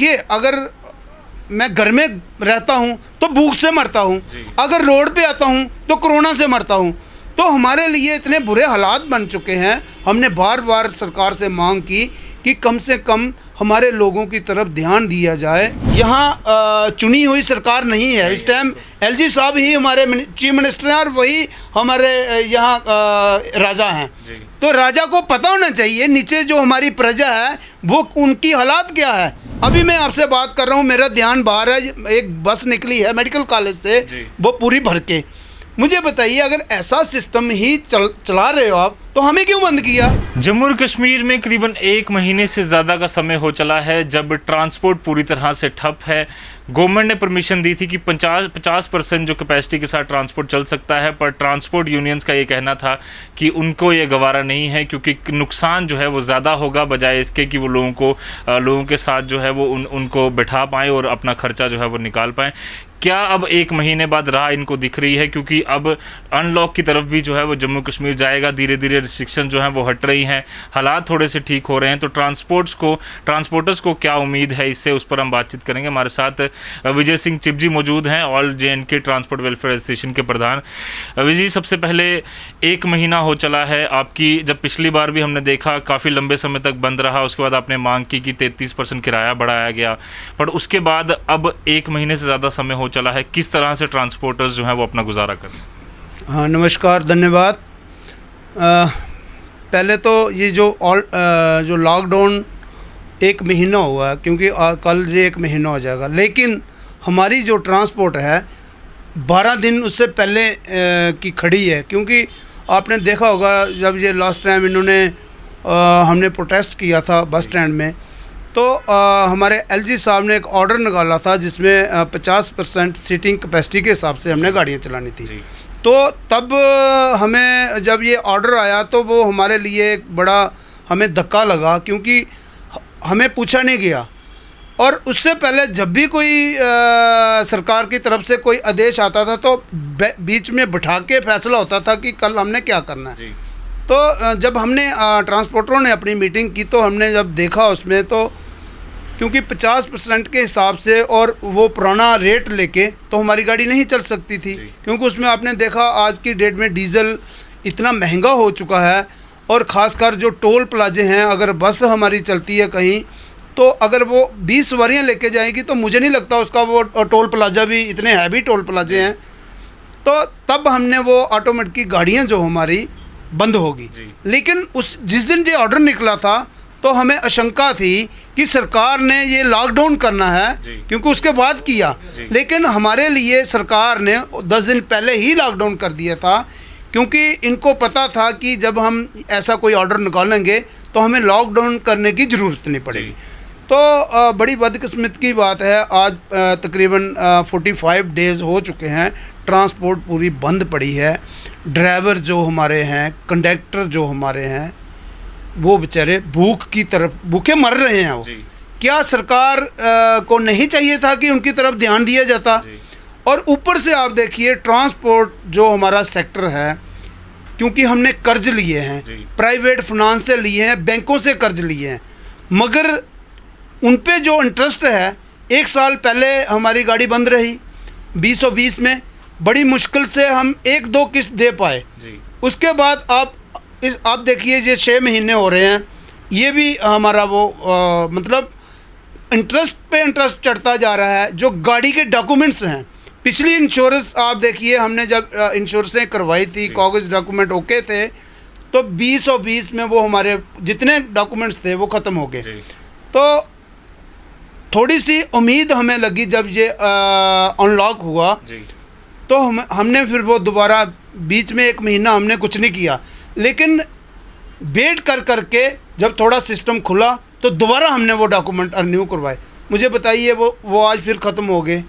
देखिए, अगर मैं घर में रहता हूँ तो भूख से मरता हूँ, अगर रोड पे आता हूँ तो कोरोना से मरता हूँ। तो हमारे लिए इतने बुरे हालात बन चुके हैं। हमने बार बार सरकार से मांग की कि कम से कम हमारे लोगों की तरफ ध्यान दिया जाए। यहाँ चुनी हुई सरकार नहीं है, इस टाइम एलजी साहब ही हमारे चीफ मिनिस्टर हैं और वही हमारे यहाँ राजा हैं। तो राजा को पता होना चाहिए नीचे जो हमारी प्रजा है वो उनकी हालात क्या है। अभी मैं आपसे बात कर रहा हूँ, मेरा ध्यान बाहर है, एक बस निकली है मेडिकल कॉलेज से, वो पूरी भर के। मुझे बताइए, अगर ऐसा सिस्टम ही चला रहे हो आप तो हमें क्यों बंद किया? जम्मू और कश्मीर में करीबन 1 महीने से ज़्यादा का समय हो चला है जब ट्रांसपोर्ट पूरी तरह से ठप है। गवर्नमेंट ने परमिशन दी थी कि 50% जो कैपेसिटी के साथ ट्रांसपोर्ट चल सकता है, पर ट्रांसपोर्ट यूनियंस का ये कहना था कि उनको ये गवारा नहीं है क्योंकि नुकसान जो है वो ज़्यादा होगा बजाय इसके कि वो लोगों के साथ जो है वो उनको बिठा पाएँ और अपना खर्चा जो है वो निकाल पाएँ। क्या अब 1 महीने बाद राह इनको दिख रही है? क्योंकि अब अनलॉक की तरफ भी जो है वो जम्मू कश्मीर जाएगा, धीरे धीरे रिस्ट्रिक्शन जो हैं वो हट रही हैं, हालात थोड़े से ठीक हो रहे हैं। तो ट्रांसपोर्टर्स को क्या उम्मीद है इससे, उस पर हम बातचीत करेंगे। हमारे साथ विजय सिंह चिपजी मौजूद हैं, all JNK transport welfare association के प्रधान। विजय, सबसे पहले 1 महीना हो चला है आपकी, जब पिछली बार भी हमने देखा काफ़ी लंबे समय तक बंद रहा, उसके बाद आपने मांग की कि 33% किराया बढ़ाया गया, पर उसके बाद अब 1 महीने से ज़्यादा समय हो चला है। किस तरह से ट्रांसपोर्टर्स जो हैं वो अपना गुजारा करें? हाँ, नमस्कार, धन्यवाद। पहले तो ये जो लॉकडाउन 1 महीना हुआ है, क्योंकि कल से 1 महीना हो जाएगा, लेकिन हमारी जो ट्रांसपोर्ट है 12 दिन उससे पहले की खड़ी है। क्योंकि आपने देखा होगा जब ये लास्ट टाइम हमने प्रोटेस्ट किया था बस स्टैंड में, तो हमारे एलजी साहब ने एक ऑर्डर निकाला था जिसमें 50% सीटिंग कैपेसिटी के हिसाब से हमने गाड़ियाँ चलानी थी। तो तब हमें जब ये ऑर्डर आया तो वो हमारे लिए एक बड़ा हमें धक्का लगा, क्योंकि हमें पूछा नहीं गया। और उससे पहले जब भी कोई सरकार की तरफ से कोई आदेश आता था तो बीच में बिठा के फैसला होता था कि कल हमने क्या करना है। तो जब हमने ट्रांसपोर्टरों ने अपनी मीटिंग की तो हमने जब देखा उसमें, तो क्योंकि 50% के हिसाब से और वो पुराना रेट लेके तो हमारी गाड़ी नहीं चल सकती थी, क्योंकि उसमें आपने देखा आज की डेट में डीज़ल इतना महंगा हो चुका है। और ख़ासकर जो टोल प्लाजे हैं, अगर बस हमारी चलती है कहीं तो अगर वो 20 सवारियाँ लेके जाएगी तो मुझे नहीं लगता उसका वो टोल प्लाजा भी, इतने हैवी टोल प्लाजे हैं। तो तब हमने वो ऑटोमेटिक की गाड़ियाँ जो हमारी बंद होगी। लेकिन जिस दिन ये ऑर्डर निकला था तो हमें आशंका थी कि सरकार ने ये लॉकडाउन करना है, क्योंकि उसके बाद किया। लेकिन हमारे लिए सरकार ने 10 दिन पहले ही लॉकडाउन कर दिया था, क्योंकि इनको पता था कि जब हम ऐसा कोई ऑर्डर निकालेंगे तो हमें लॉकडाउन करने की ज़रूरत नहीं पड़ेगी। तो बड़ी बदकिस्मत की बात है, आज तकरीबन 45 डेज़ हो चुके हैं, ट्रांसपोर्ट पूरी बंद पड़ी है। ड्राइवर जो हमारे हैं, कंडक्टर जो हमारे हैं, वो बेचारे भूखे मर रहे हैं। वो क्या सरकार को नहीं चाहिए था कि उनकी तरफ ध्यान दिया जाता? और ऊपर से आप देखिए ट्रांसपोर्ट जो हमारा सेक्टर है, क्योंकि हमने कर्ज लिए हैं, प्राइवेट फाइनेंस से लिए हैं, बैंकों से कर्ज लिए हैं, मगर उन पे जो इंटरेस्ट है, 1 साल पहले हमारी गाड़ी बंद रही 2020 में, बड़ी मुश्किल से हम 1-2 किस्त दे पाए। उसके बाद आप देखिए ये 6 महीने हो रहे हैं, ये भी हमारा वो मतलब इंटरेस्ट पे इंटरेस्ट चढ़ता जा रहा है। जो गाड़ी के डॉक्यूमेंट्स हैं, पिछली इंश्योरेंस आप देखिए, हमने जब इंश्योरेंसें करवाई थी, कागज़ डॉक्यूमेंट ओके थे, तो 2020 में वो हमारे जितने डॉक्यूमेंट्स थे वो ख़त्म हो गए। तो थोड़ी सी उम्मीद हमें लगी जब ये अनलॉक हुआ, तो हमने फिर वो दोबारा बीच में 1 महीना हमने कुछ नहीं किया, लेकिन वेट करके जब थोड़ा सिस्टम खुला तो दोबारा हमने वो डॉक्यूमेंट रिन्यू करवाए। मुझे बताइए वो आज फिर ख़त्म हो गए।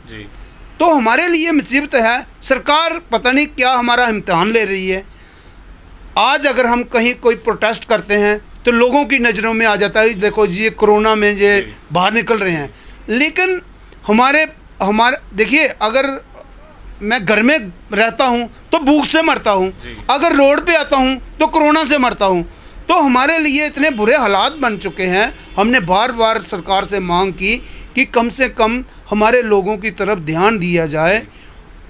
तो हमारे लिए मुसीबत है। सरकार पता नहीं क्या हमारा इम्तिहान ले रही है। आज अगर हम कहीं कोई प्रोटेस्ट करते हैं तो लोगों की नज़रों में आ जाता है, देखो जी ये कोरोना में ये बाहर निकल रहे हैं। लेकिन हमारे देखिए, अगर मैं घर में रहता हूँ तो भूख से मरता हूँ, अगर रोड पे आता हूँ तो कोरोना से मरता हूँ। तो हमारे लिए इतने बुरे हालात बन चुके हैं। हमने बार बार सरकार से मांग की कि कम से कम हमारे लोगों की तरफ ध्यान दिया जाए।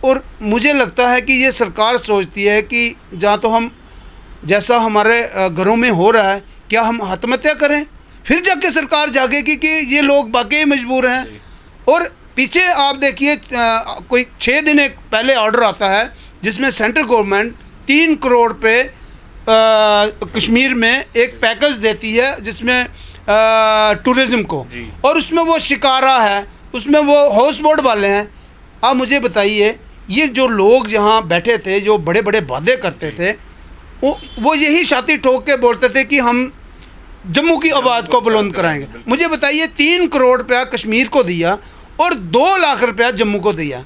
और मुझे लगता है कि ये सरकार सोचती है कि जहाँ तो हम जैसा हमारे घरों में हो रहा है, क्या हम आत्महत्या करें, फिर जाके सरकार जागेगी कि ये लोग वाकई मजबूर हैं। और पीछे आप देखिए कोई 6 दिन एक पहले ऑर्डर आता है जिसमें सेंट्रल गवर्नमेंट 3 करोड़ पे कश्मीर में एक पैकेज देती है जिसमें टूरिज़्म को, और उसमें वो शिकारा है, उसमें वो हाउस बोट वाले हैं। आप मुझे बताइए, ये जो लोग यहाँ बैठे थे, जो बड़े बड़े वादे करते थे, वो यही छाती ठोक के बोलते थे कि हम जम्मू की आवाज़ को बुलंद कराएंगे। मुझे बताइए 3 करोड़ रुपया कश्मीर को दिया और 2 लाख रुपया जम्मू को दिया।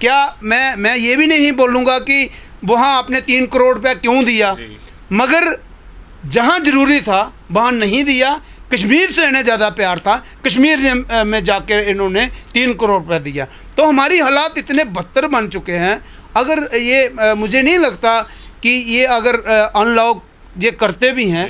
क्या मैं ये भी नहीं बोलूँगा कि वहाँ आपने 3 करोड़ रुपया क्यों दिया, मगर जहाँ ज़रूरी था वहाँ नहीं दिया। कश्मीर से इन्हें ज़्यादा प्यार था, कश्मीर में जाकर इन्होंने 3 करोड़ रुपया दिया। तो हमारी हालात इतने बदतर बन चुके हैं। अगर ये मुझे नहीं लगता कि ये अगर अनलॉक ये करते भी हैं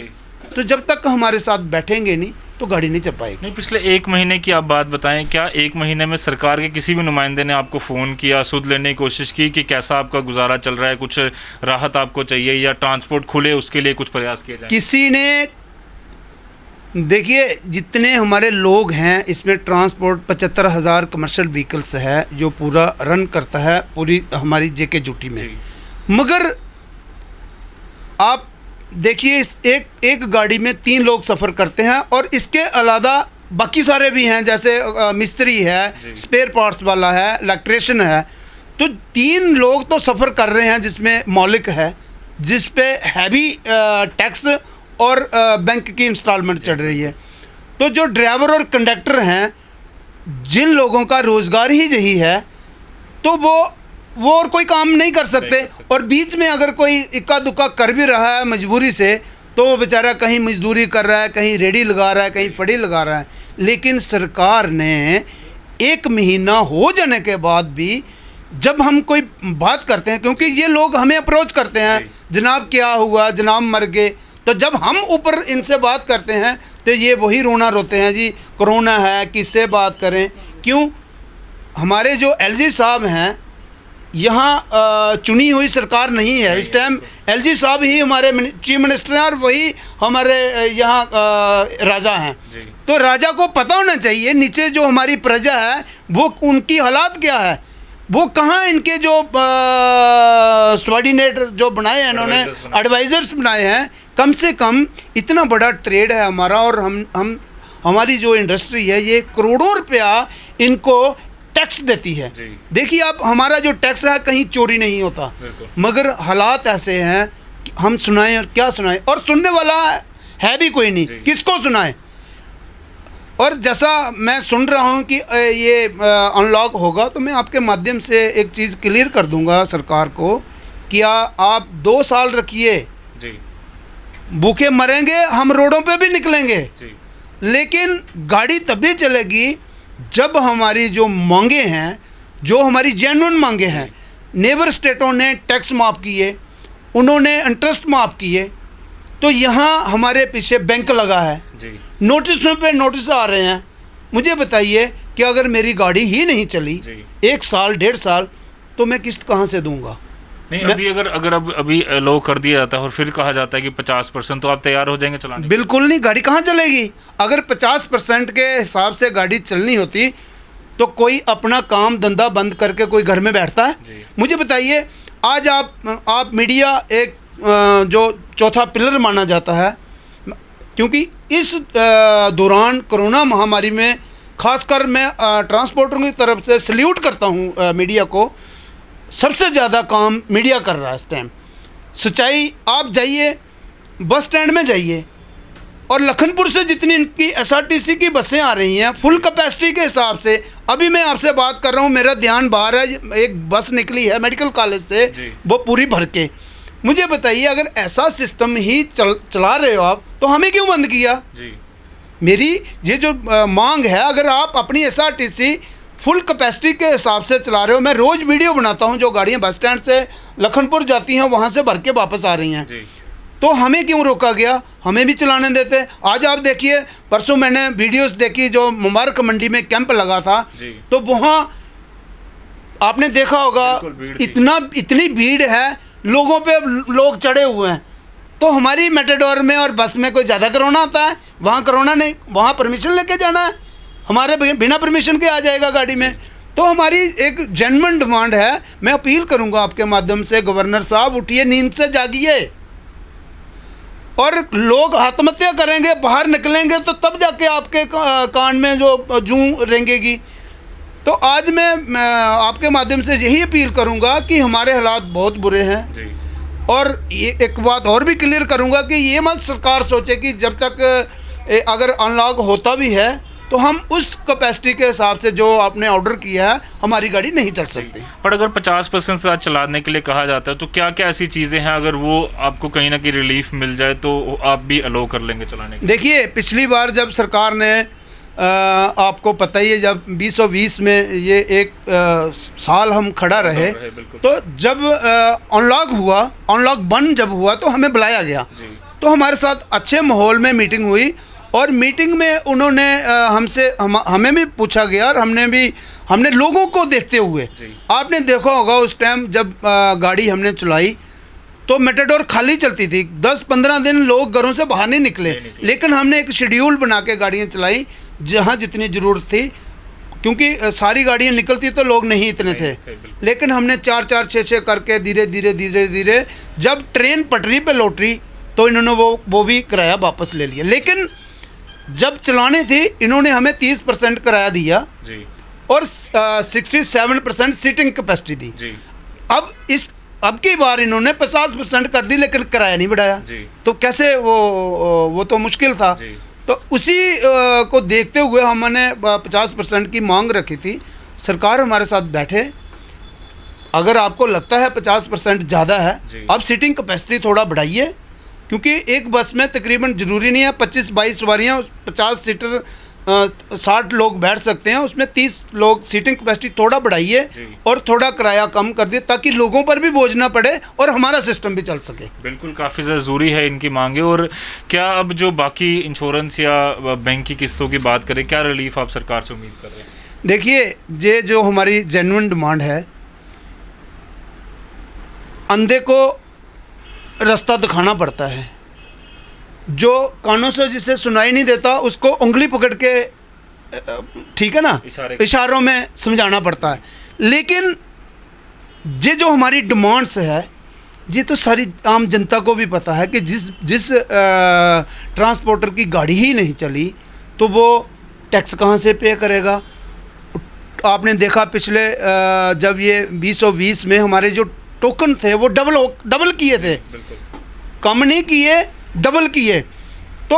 तो जब तक हमारे साथ बैठेंगे नहीं तो गाड़ी नहीं चल पाएगी। नहीं, पिछले 1 महीने की आप बात बताएं, क्या 1 महीने में सरकार के किसी भी नुमाइंदे ने आपको फ़ोन किया, सुध लेने की कोशिश की कि कैसा आपका गुजारा चल रहा है, कुछ राहत आपको चाहिए या ट्रांसपोर्ट खुले उसके लिए कुछ प्रयास किए जाए? किसी ने, देखिए जितने हमारे लोग हैं इसमें ट्रांसपोर्ट 75,000 कमर्शियल व्हीकल्स है जो पूरा रन करता है पूरी हमारी जेके यूटी में। मगर आप देखिए एक गाड़ी में 3 लोग सफ़र करते हैं और इसके अलावा बाकी सारे भी हैं, जैसे मिस्त्री है, स्पेयर पार्ट्स वाला है, इलेक्ट्रिशियन है। तो 3 लोग तो सफ़र कर रहे हैं जिसमें मौलिक है, जिस पे हैवी टैक्स और बैंक की इंस्टॉलमेंट चढ़ रही है। तो जो ड्राइवर और कंडक्टर हैं, जिन लोगों का रोज़गार ही यही है, तो वो और कोई काम नहीं कर सकते। और बीच में अगर कोई इक्का दुक्का कर भी रहा है मजबूरी से, तो वो बेचारा कहीं मजदूरी कर रहा है, कहीं रेडी लगा रहा है, कहीं फड़ी लगा रहा है। लेकिन सरकार ने 1 महीना हो जाने के बाद भी जब हम कोई बात करते हैं, क्योंकि ये लोग हमें अप्रोच करते हैं, जनाब क्या हुआ, जनाब मर गए, तो जब हम ऊपर इनसे बात करते हैं तो ये वही रोना रोते हैं, जी कोरोना है, किससे बात करें। क्यों? हमारे जो एलजी साहब हैं, यहाँ चुनी हुई सरकार नहीं है इस टाइम। एलजी साहब ही हमारे चीफ मिनिस्टर हैं और वही हमारे यहाँ राजा हैं। तो राजा को पता होना चाहिए नीचे जो हमारी प्रजा है वो उनकी हालात क्या है, वो कहाँ इनके जो सबॉर्डिनेट जो बनाए हैं इन्होंने, एडवाइज़र्स बनाए हैं। कम से कम इतना बड़ा ट्रेड है हमारा, और हम हमारी जो इंडस्ट्री है ये करोड़ों रुपया इनको टैक्स देती है। देखिए आप, हमारा जो टैक्स है कहीं चोरी नहीं होता, मगर हालात ऐसे हैं कि हम सुनाएं और क्या सुनाएं, और सुनने वाला है भी कोई नहीं, किसको सुनाएं। और जैसा मैं सुन रहा हूं कि ये अनलॉक होगा, तो मैं आपके माध्यम से एक चीज़ क्लियर कर दूंगा सरकार को कि आप 2 साल रखिए, भूखे मरेंगे, हम रोडों पे भी निकलेंगे, लेकिन गाड़ी तभी चलेगी जब हमारी जो मांगे हैं, जो हमारी जेन्युइन मांगे हैं। नेबर स्टेटों ने टैक्स माफ़ किए, उन्होंने इंटरेस्ट माफ़ किए, तो यहाँ हमारे पीछे बैंक लगा है, नोटिसों पे नोटिस आ रहे हैं। मुझे बताइए कि अगर मेरी गाड़ी ही नहीं चली 1 साल 1.5 साल, तो मैं किस्त कहाँ से दूंगा? नहीं, अगर अभी लो कर दिया जाता है और फिर कहा जाता है कि 50%, तो आप तैयार हो जाएंगे चलाने? बिल्कुल नहीं, गाड़ी कहाँ चलेगी? अगर 50% के हिसाब से गाड़ी चलनी होती तो कोई अपना काम धंधा बंद करके कोई घर में बैठता है? मुझे बताइए, आज आप मीडिया एक जो चौथा पिलर माना जाता है, क्योंकि इस दौरान कोरोना महामारी में खासकर मैं ट्रांसपोर्टरों की तरफ से सल्यूट करता हूँ मीडिया को। सबसे ज़्यादा काम मीडिया कर रहा है इस टाइम। सच्चाई, आप जाइए बस स्टैंड में जाइए, और लखनपुर से जितनी इनकी एसआरटीसी की बसें आ रही हैं फुल कैपेसिटी के हिसाब से, अभी मैं आपसे बात कर रहा हूँ, मेरा ध्यान बाहर है, एक बस निकली है मेडिकल कॉलेज से, वो पूरी भर के। मुझे बताइए, अगर ऐसा सिस्टम ही चला रहे हो आप, तो हमें क्यों बंद किया? मेरी ये जो मांग है, अगर आप अपनी एसआरटीसी फुल कैपेसिटी के हिसाब से चला रहे हो, मैं रोज़ वीडियो बनाता हूं जो गाड़ियां बस स्टैंड से लखनपुर जाती हैं, वहां से भर के वापस आ रही हैं, तो हमें क्यों रोका गया? हमें भी चलाने देते। आज आप देखिए, परसों मैंने वीडियोस देखी जो मुबारक मंडी में कैंप लगा था, तो वहाँ आपने देखा होगा इतनी भीड़ है, लोगों पे लोग चढ़े हुए हैं। तो हमारी मेटाडोर में और बस में कोई ज़्यादा कोरोना आता है? वहाँ कोरोना नहीं, वहाँ परमिशन लेके जाना है, हमारे बिना परमिशन के आ जाएगा गाड़ी में। तो हमारी एक जेन्युइन डिमांड है। मैं अपील करूँगा आपके माध्यम से, गवर्नर साहब उठिए, नींद से जागिए। और लोग आत्महत्या करेंगे, बाहर निकलेंगे तो तब जाके आपके कान में जो जूं रेंगेगी। तो आज मैं आपके माध्यम से यही अपील करूंगा कि हमारे हालात बहुत बुरे हैं। और ये एक बात और भी क्लियर करूंगा कि ये मत सरकार सोचे कि जब तक अगर अनलॉक होता भी है तो हम उस कैपेसिटी के हिसाब से जो आपने ऑर्डर किया है हमारी गाड़ी नहीं चल सकती। पर अगर 50% से चलाने के लिए कहा जाता है तो क्या क्या ऐसी चीज़ें हैं, अगर वो आपको कहीं ना कहीं रिलीफ मिल जाए तो आप भी अलो कर लेंगे चलाने के? देखिए, पिछली बार जब सरकार ने आपको पता ही है, जब 2020 में ये एक साल हम खड़ा रहे, तो जब अनलॉक बंद जब हुआ तो हमें बुलाया गया। तो हमारे साथ अच्छे माहौल में मीटिंग हुई और मीटिंग में उन्होंने हमें भी पूछा गया और हमने लोगों को देखते हुए, आपने देखा होगा उस टाइम जब गाड़ी हमने चलाई तो मेटाडोर खाली चलती थी, 10-15 दिन लोग घरों से बाहर नहीं निकले। लेकिन हमने एक शेड्यूल बना के गाड़ियाँ चलाई जहाँ जितनी ज़रूरत थी, क्योंकि सारी गाड़ियाँ निकलती तो लोग नहीं इतने थे। लेकिन हमने 4-4, 6-6 करके धीरे धीरे जब ट्रेन पटरी पे लौटी तो इन्होंने वो भी किराया वापस ले लिया। लेकिन जब चलाने थी इन्होंने हमें 30% किराया दिया और 67% सीटिंग कैपेसिटी दी। अब की बार इन्होंने 50% कर दी लेकिन किराया नहीं बढ़ाया, तो कैसे वो तो मुश्किल था। तो उसी को देखते हुए हमने 50% की मांग रखी थी। सरकार हमारे साथ बैठे, अगर आपको लगता है 50% ज़्यादा है, अब सीटिंग कैपेसिटी थोड़ा बढ़ाइए, क्योंकि एक बस में तकरीबन ज़रूरी नहीं है 25-22 सवारियाँ, 50 सीटर 60 लोग बैठ सकते हैं, उसमें 30 लोग, सीटिंग कैपेसिटी थोड़ा बढ़ाइए और थोड़ा किराया कम कर दिए ताकि लोगों पर भी बोझ ना पड़े और हमारा सिस्टम भी चल सके। बिल्कुल, काफ़ी ज़रूरी है इनकी मांगे। और क्या अब जो बाकी इंश्योरेंस या बैंक की किस्तों की बात करें, क्या रिलीफ आप सरकार से उम्मीद कर रहे हैं? देखिए, ये जो हमारी जेन्युइन डिमांड है, अंधे को रास्ता दिखाना पड़ता है, जो कानों से जिसे सुनाई नहीं देता उसको उंगली पकड़ के, ठीक है ना, इशारों में समझाना पड़ता है। लेकिन ये जो हमारी डिमांड्स है, ये तो सारी आम जनता को भी पता है कि जिस ट्रांसपोर्टर की गाड़ी ही नहीं चली तो वो टैक्स कहाँ से पे करेगा। आपने देखा पिछले जब ये 2020 में हमारे जो टोकन थे वो डबल किए थे, कम नहीं किए, डबल किए। तो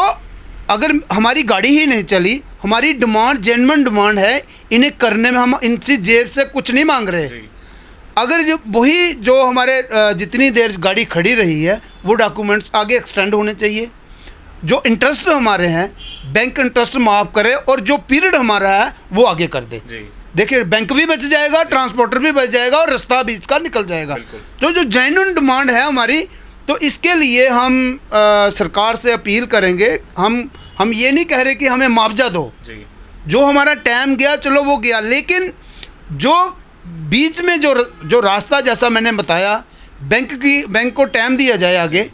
अगर हमारी गाड़ी ही नहीं चली, हमारी डिमांड जेन्युइन डिमांड है, इन्हें करने में हम इनसे जेब से कुछ नहीं मांग रहे। अगर जो हमारे जितनी देर गाड़ी खड़ी रही है वो डॉक्यूमेंट्स आगे एक्सटेंड होने चाहिए। जो इंटरेस्ट हमारे हैं, बैंक इंटरेस्ट माफ़ करे और जो पीरियड हमारा है वो आगे कर दे। देखिए, बैंक भी बच जाएगा, ट्रांसपोर्टर भी बच जाएगा और रास्ता बीच का निकल जाएगा। तो जो जेन्युइन डिमांड है हमारी, तो इसके लिए हम सरकार से अपील करेंगे। हम ये नहीं कह रहे कि हमें मुआवजा दो, जो हमारा टाइम गया चलो वो गया, लेकिन जो बीच में जो रास्ता, जैसा मैंने बताया, बैंक को टाइम दिया जाए आगे,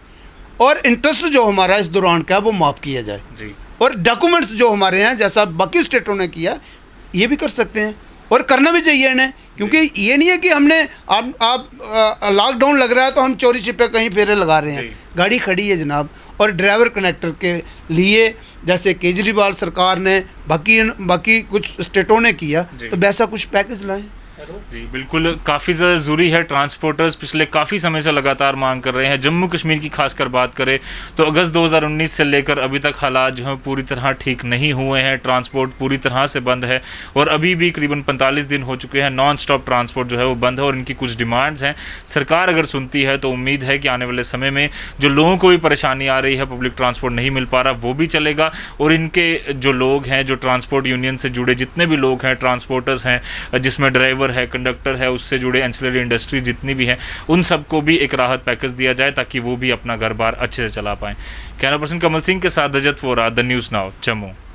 और इंटरेस्ट जो हमारा इस दौरान का वो माफ़ किया जाए। और डॉक्यूमेंट्स जो हमारे हैं, जैसा बाकी स्टेटों ने किया, ये भी कर सकते हैं और करना भी चाहिए इन्हें, क्योंकि ये नहीं है कि हमने आप लॉकडाउन लग रहा है तो हम चोरी छिपे कहीं फेरे लगा रहे हैं। गाड़ी खड़ी है जनाब, और ड्राइवर कनेक्टर के लिए जैसे केजरीवाल सरकार ने, बाकी कुछ स्टेटों ने किया, तो वैसा कुछ पैकेज लाएं। जी बिल्कुल, काफ़ी ज़्यादा ज़रूरी है। ट्रांसपोर्टर्स पिछले काफ़ी समय से लगातार मांग कर रहे हैं। जम्मू कश्मीर की खासकर बात करें तो अगस्त 2019 से लेकर अभी तक हालात जो हैं पूरी तरह ठीक नहीं हुए हैं। ट्रांसपोर्ट पूरी तरह से बंद है और अभी भी करीबन 45 दिन हो चुके हैं नॉन स्टॉप ट्रांसपोर्ट जो है वो बंद है। और इनकी कुछ डिमांड्स हैं, सरकार अगर सुनती है तो उम्मीद है कि आने वाले समय में जो लोगों को भी परेशानी आ रही है, पब्लिक ट्रांसपोर्ट नहीं मिल पा रहा, वो भी चलेगा। और इनके जो लोग हैं, जो ट्रांसपोर्ट यूनियन से जुड़े जितने भी लोग हैं, ट्रांसपोर्टर्स हैं, जिसमें ड्राइवर ड्राइवर है, कंडक्टर है, उससे जुड़े एंसिलरी इंडस्ट्री जितनी भी हैं, उन सबको भी एक राहत पैकेज दिया जाए ताकि वो भी अपना घर बार अच्छे से चला पाएँ। कैमरा पर्सन कमल सिंह के साथ Rajat Vora, the News Now, Jammu.